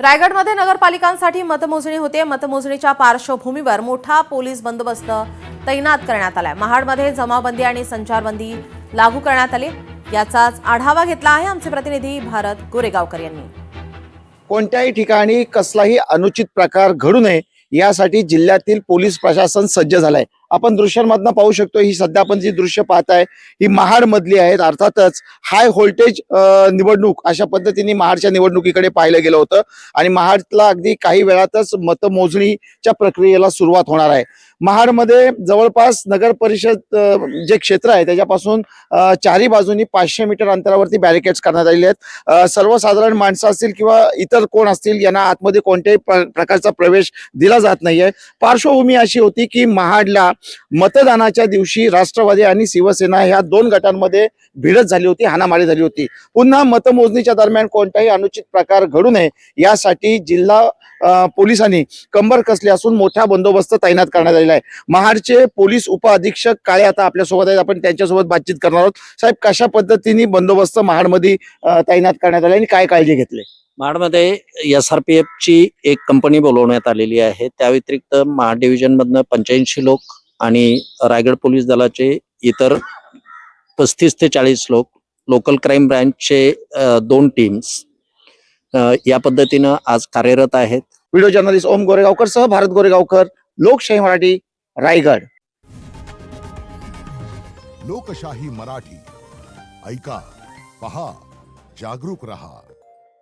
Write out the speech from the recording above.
रायगडमध्ये नगरपालिकांसाठी मतमोजणी होते। मतमोजणीच्या पार्श्वभूमीवर मोठा पोलीस बंदोबस्त तैनात करण्यात आलाय। महाडमध्ये जमावबंदी आणि संचारबंदी लागू करण्यात आली। याचाच आढावा घेतला आहे आमचे प्रतिनिधी भारत गोरेगावकर यांनी। कोणत्याही ठिकाणी कसलाही अनुचित प्रकार घडू नये यासाठी जिल्ह्यातील पोलीस प्रशासन सज्ज झालंय। आपण दृश्यांमधनं पाहू शकतो, ही सध्या आपण जी दृश्य पाहताय ही महाड मधली आहेत। अर्थातच हाय व्होल्टेज निवडणूक अशा पद्धतीने महाडच्या निवडणुकीकडे पाहिलं गेलं होतं आणि महाडला अगदी काही वेळातच मतमोजणीच्या प्रक्रियेला सुरुवात होणार आहे। महाडमध्ये जवळपास नगर परिषद जे क्षेत्र आहे त्याच्यापासून चारही बाजूनी 500 मीटर अंतरावरती बॅरिकेड्स करण्यात आलेले आहेत। सर्वसाधारण माणसं असतील किंवा इतर कोण असतील यांना आतमध्ये कोणत्याही प्रकारचा प्रवेश दिला जात नाहीये। पार्श्वभूमी अशी होती की महाडला मतदानाच्या दिवशी राष्ट्रवादी आणि शिवसेना ह्या दोन गटांमध्ये भिडत झाली होती, हाणामारी झाली होती। पुन्हा मतमोजणीच्या दरम्यान कोणताही अनुचित प्रकार घडू नये यासाठी जिल्हा पोलिसांनी कंबर कसली असून मोठा बंदोबस्त तैनात करण्यात आलेला आहे। महाडचे पोलीस उपअधीक्षक काळे आता आपल्या सोबत आहेत, आपण त्यांच्यासोबत बातचीत करणार आहोत। साहेब, कशा पद्धतीने बंदोबस्त महाडमध्ये तैनात करण्यात आला आणि काय काळजी घेतली? महाडमध्ये SRPF ची एक कंपनी बोलवण्यात आलेली आहे। त्या व्यतिरिक्त महाड डिव्हिजन मधनं 85 लोक आणि रायगड पोलीस दलाचे इतर 35 ते 40 लोक, लोकल क्राईम ब्रँचचे 2 टीम्स या पद्धतीनं आज कार्यरत आहेत। व्हिडिओ जर्नलिस्ट ओम गोरेगावकर सह भारत गोरेगावकर, लोकशाही मराठी, रायगड। लोकशाही मराठी ऐका, पहा, जागरूक रहा।